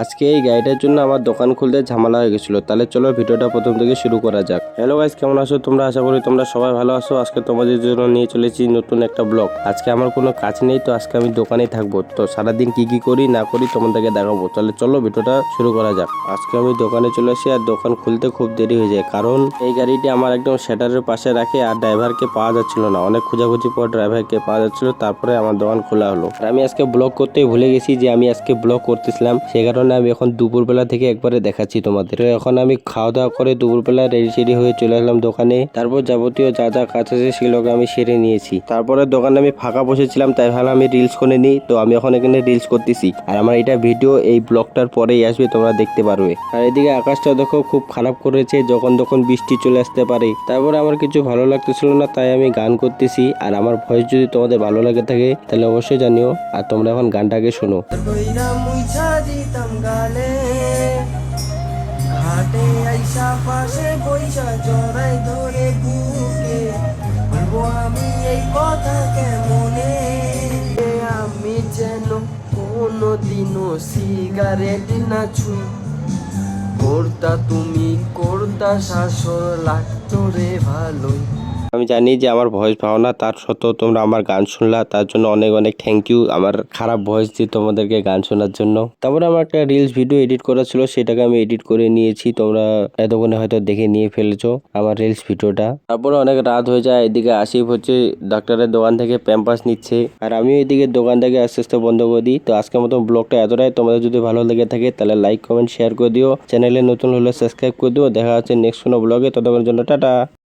আজকে এই গাড়িটার জন্য আমার দোকান খুলতে ঝামেলা হয়ে গেছিল। তাহলে চলো ভিডিওটা প্রথম থেকে শুরু করা যাক। হ্যালো গাইস, কেমন আছো তোমরা? আশা করি তোমরা সবাই ভালো আছো। আজকে তোমাদের জন্য নিয়ে চলেছি নতুন একটা ব্লগ। আজকে আমার কোনো কাজ নেই, তো আজকে আমি দোকানেই থাকবো। তো সারাদিন কি কি করি না করি তোমাদেরকে দেখাবো। তাহলে চলো ভিডিওটা শুরু করা যাক। আজকে আমি দোকানে চলে আসি, আর দোকান খুলতে খুব দেরি হয়ে যায়, কারণ এই গাড়িটি আমার একদম শাটারের পাশে রাখে, আর ড্রাইভারকে পাওয়া যাচ্ছিল না। অনেক খোঁজাখুঁজি পর ড্রাইভারকে পাওয়া যাচ্ছিল, তারপরে আমার দোকান খোলা হলো। আর আমি আজকে ব্লগ করতেই ভুলে গেছি যে আমি আজকে ব্লগ করতেছিলাম, সে কারণে আমি এখন দুপুরবেলা থেকে একবারে দেখাচ্ছি তোমাদের। তো এখন আমি খাওয়া দাওয়া করে দুপুরবেলা রেডি সেডি হয়ে চলে এলাম দোকানে। তারপর যাবতীয় যা যা কাজ আছে সেগুলোকে আমি সেরে নিয়েছি। তারপরে দোকানে আমি ফাঁকা বসেছিলাম, তাই ভাবলাম আমি রিলস করে নিই। তো আমি এখন এখানে রিলস করতেছি, আর আমার এটা ভিডিও এই ব্লগটার পরেই আসবে, তোমরা দেখতে পারবে। আর এদিকে আকাশটা দেখো খুব খারাপ করেছে, যখন তখন বৃষ্টি চলে আসতে পারে। তারপরে আমার কিছু ভালো লাগতেছিল না, তাই আমি গান করতেছি। আর আমার ভয়েস যদি তোমাদের ভালো লাগে থাকে তাহলে অবশ্যই জানিও। আর তোমরা এখন গানটাকে শোনো। ঘাটে আইসা পাশে বৈশা জড়াই ধরে বুকে বলবো আমি এই কথা কেমনে। আমি যেন কোনোদিনও সিগারেট না ছুঁ, করতা তুমি করতা শাসন লাগতো রে ভালোই। আমি জানি যে আমার ভয়েস ভালো না, তার সত্ত্বেও তোমরা আমার গান শুনলা, তার জন্য অনেক অনেক থ্যাংক ইউ আমার খারাপ ভয়েস দিয়ে তোমাদেরকে গান শোনার জন্য। তারপরে আমার একটা রিলস ভিডিও এডিট করা ছিল, সেটাকে আমি এডিট করে নিয়েছি। তোমরা এতক্ষণে হয়তো দেখে নিয়ে ফেলেছো আমার রিলস ভিডিওটা। তারপরে অনেক রাত হয়ে যায়, এদিকে আসিফ হচ্ছে ডাক্তারের দোকান থেকে প্যাম্পাস নিচ্ছে, আর আমিও এদিকে দোকান থেকে আস্তে আস্তে বন্ধ করে দিই। তো আজকের মতো ব্লগটা এতটাই। তোমাদের যদি ভালো লেগে থাকে তাহলে লাইক কমেন্ট শেয়ার করে দিও। চ্যানেলে নতুন হলে সাবস্ক্রাইব করে দিও। দেখা হচ্ছে নেক্সট কোনো ব্লগে, ততক্ষণের জন্য টাটা।